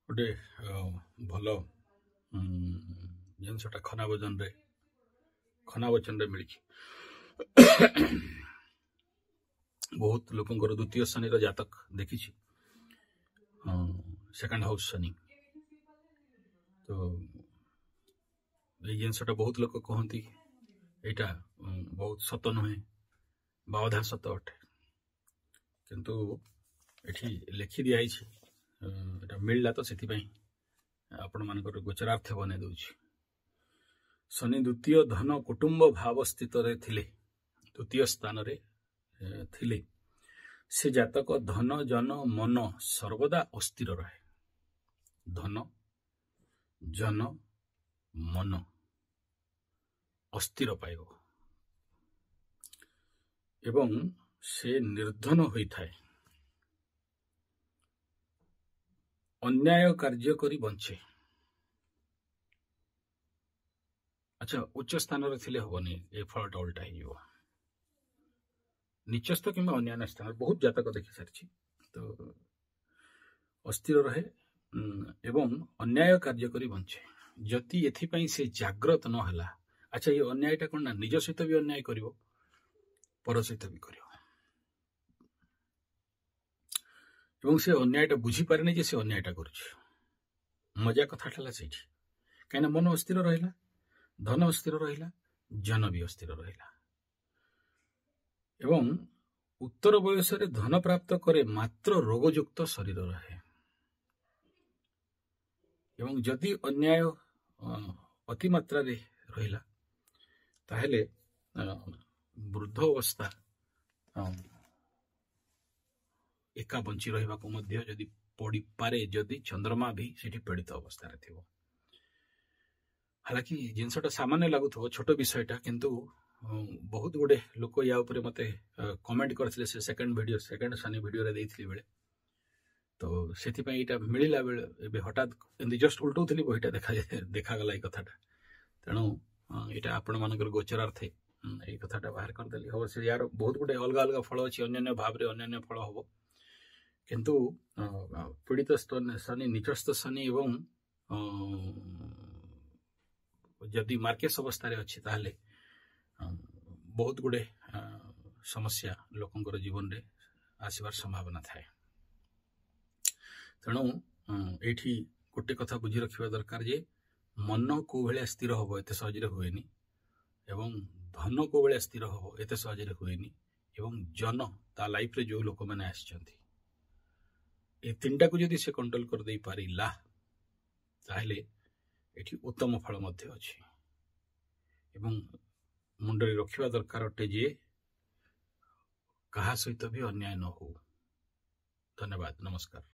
गोटे भल जिनसटा खना वचन मिली बहुत लोकंर द्वितीय शनि जातक देखी सेकंड हाउस शनि तो ये जिनसटा बहुत लोग कहती यहाँ बहुत सत नुहे बाधा सत अटे किंतु ये लिखि दिखाई मिलला तो से आपण मान गोचरार्थ बन दूची शनि द्वितीय धन कुटुंब भाव स्थित द्वितीय स्थान रे थिले से जातक धन जन मन सर्वदा अस्थिर रहे। धन जन मन अस्थिर पाइब एवं से निर्धन होता है। अन्याय कार्य करी बंचे। अच्छा उच्च स्थान रे थिले हबनी ए फलटा उल्टा हो निचस्थ कि अन्य स्थान बहुत जातक देखी सारी तो अस्थिर रहे एवं अन्याय कार्य करी बंचे जति एथि से जागृत न हला। अच्छा ये अन्यायटा कौन ना निज सहित भी अन्याय करिवो पर सहित भी करिवो एवं से अन्यायटा बुझी पारे जे से अन्यायटा करुछि। मजा कथाटा से कहीं मन अस्थिर रहा धन अस्थिर रहा जन भी अस्थिर रहा एवं उत्तर बयस धन प्राप्त करे मात्र रोगयुक्त शरीर रहे एवं जदि अन्याय अति मात्रा रे रहिला ताहेले वृद्ध अवस्था एका बंची रहिबा को मध्य जदि पड़ी पारे जदि चंद्रमा भी सेठी पीड़ित अवस्था रे थिवो। हालांकि जिनसटा सामान्य लगुथो छोट विषयटा किंतु बहुत गुडे लोक या ऊपर मते कमेंट करथिले से सेकंड शनि वीडियो रे देइथिली बेले तो सेति पई एटा मिलिला बेले एबे हठात एंदी जस्ट उल्टोथिली बहिटा देखा गला ए कथाटा तेणु एटा आपण मानकर गोचरार्थे ए कथाटा बाहर कर देली हो से यार बहुत गुडे अलग अलग फल अछि अन्य भाव रे अन्य फल होबो किंतु पीड़ित शनि निचस्थ शनि एवं जदि मार्केस अवस्था रे अछि ताले बहुत गुडे समस्या लोकंकर जीवन रे आसीबार संभावना थाए। तेणु एठी गोटे कथा बुझी रखिबा दरकार जे मन को भले स्थिर होबो एते सहज रे होएनी एवं धन को भले स्थिर होबो एते सहज रे होएनी एवं जन ता लाइफ रे जो लोक माने आछंती ए तीनटा को जदि से कंट्रोल कर दे पारिला ताहले एठी उत्तम फल मध्य अछि एवं मुंडरे रखिबा दरकार अटे जे कहा सहित भी अन्याय न हो। धन्यवाद नमस्कार।